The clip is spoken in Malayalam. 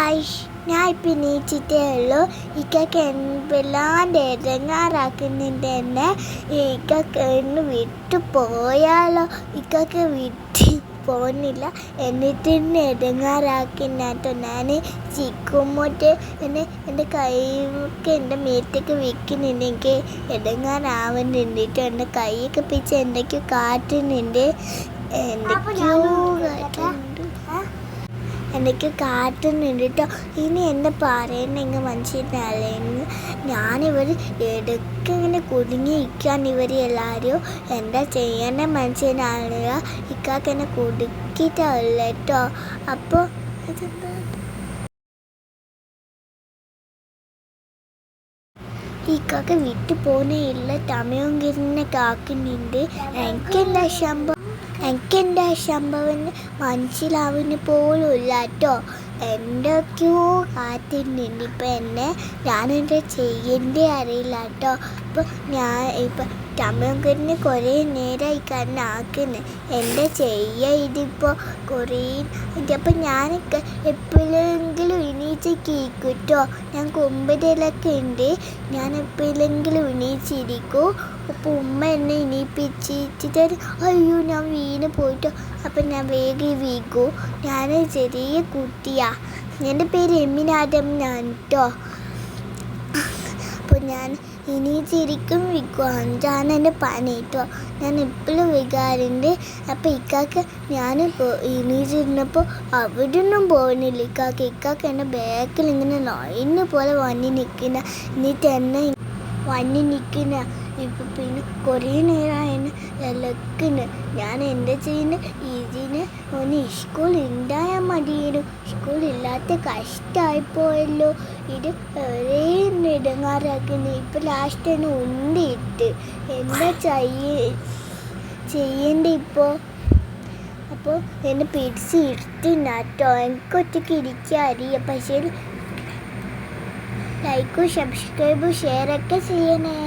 ഗായ്സ്, ഞാൻ ഇപ്പം എണീച്ചിട്ടേ ഉള്ളൂ. ഇക്കൊക്കെ വല്ലാണ്ട് ഇടങ്ങാറാക്കുന്നുണ്ട് എന്നെ. ഇക്കൊക്കെ ഒന്ന് വിട്ടു പോയാലോ? ഇക്കൊക്കെ വിട്ട് പോകുന്നില്ല, എന്നിട്ട് എന്നെ ഇടങ്ങാറാക്കുന്നാട്ടോ. ഞാൻ ചിക്കുമ്പോട്ട് എൻ്റെ കൈക്ക് എൻ്റെ മേത്തേക്ക് വെക്കുന്നുണ്ട്. എനിക്ക് ഇടങ്ങാറാവുന്നുണ്ട് കേട്ടോ. എൻ്റെ കൈയൊക്കെ പിടിച്ച് എന്തൊക്കെയോ കാട്ടുന്നുണ്ട്, എന്തൊക്കെയോ കാട്ടുന്നുണ്ട് കേട്ടോ. ഇനി എന്നെ പറയുന്നെങ്കിൽ മനസ്സിലായില്ലെങ്കിൽ ഞാനിവർ ഇടയ്ക്ക് ഇങ്ങനെ കുടുങ്ങിയിരിക്കാൻ ഇവർ എല്ലാവരും എന്താ ചെയ്യണേ മനസ്സിലാവുക. ഇക്കാക്ക് എന്നെ കുടുക്കിയിട്ടുള്ള കേട്ടോ. അപ്പോൾ ഇതെന്താ ഇക്കാക്ക് വിട്ടു പോകുന്നേ ഇല്ല, സമയവും കിരുന്നെ കാക്കുന്നുണ്ട്. എനിക്കെന്താ സംഭവം മനസ്സിലാവുന്ന പോലും ഇല്ല കേട്ടോ. എന്തൊക്കെയോ കാത്തുന്നുണ്ട് ഇപ്പം എന്നെ. ഞാനെന്താ ചെയ്യേണ്ടേ അറിയില്ല കേട്ടോ. അപ്പോൾ ഇപ്പം സമയം കുറേ നേരമായി കാരണം ആക്കുന്നത്. എന്താ ചെയ്യുക ഇതിപ്പോൾ കുറേ. അപ്പം ഞാനൊക്കെ എപ്പോഴെങ്കിലും എണീച്ചിരിക്കും കേട്ടോ. ഞാൻ കൊമ്പതിലൊക്കെ ഉണ്ട്, ഞാൻ എപ്പോഴെങ്കിലും എണീച്ചിരിക്കും. അപ്പോൾ ഉമ്മ എന്നെ എണീപ്പിച്ചിട്ട് അയ്യോ ഞാൻ വീണ് പോയിട്ടോ. അപ്പം ഞാൻ വേഗം വീകും. ഞാൻ ചെറിയ കുട്ടിയാണ്. എൻ്റെ പേര് എമിനാദം എന്നാണ് കേട്ടോ. അപ്പോൾ ഞാൻ എണീച്ചിരിക്കും വിൽക്കും, അഞ്ചാണ് എൻ്റെ പണി കേട്ടോ. ഞാൻ എപ്പോഴും വികാറുണ്ട്. അപ്പോൾ ഇക്കാക്ക് ഞാൻ എണീച്ചിരുന്നപ്പോൾ അവിടെയൊന്നും പോകുന്നില്ല. ഇക്കാക്ക് എൻ്റെ ബാക്കിൽ ഇങ്ങനെ നൊയിന് പോലെ വന്നി നിൽക്കുന്ന, എന്നിട്ട് എന്നെ വന്നി നിൽക്കുന്ന. ഇപ്പം പിന്നെ കുറേ നേരമായി ഇളക്കുന്നു. ഞാൻ എന്താ ചെയ്യുന്നത്? ഇതിന് ഒന്ന് സ്കൂൾ ഉണ്ടായാൽ മതിയായിരുന്നു. സ്കൂളില്ലാത്ത കഷ്ടമായിപ്പോയല്ലോ. ഇത് ഒരേ നെടുങ്ങാറാക്കുന്നു. ഇപ്പം ലാസ്റ്റ് തന്നെ ഉണ്ടിട്ട് എന്താ ചെയ്യണ്ടേ ഇപ്പോൾ? അപ്പോൾ എന്നെ പിടിച്ച് ഇരുത്തുന്ന കേട്ടോ. എനിക്കൊറ്റയ്ക്ക് ഇരിക്കാൻ അറിയാം, പക്ഷേ ലൈക്കും സബ്സ്ക്രൈബും ഷെയറൊക്കെ ചെയ്യണേ.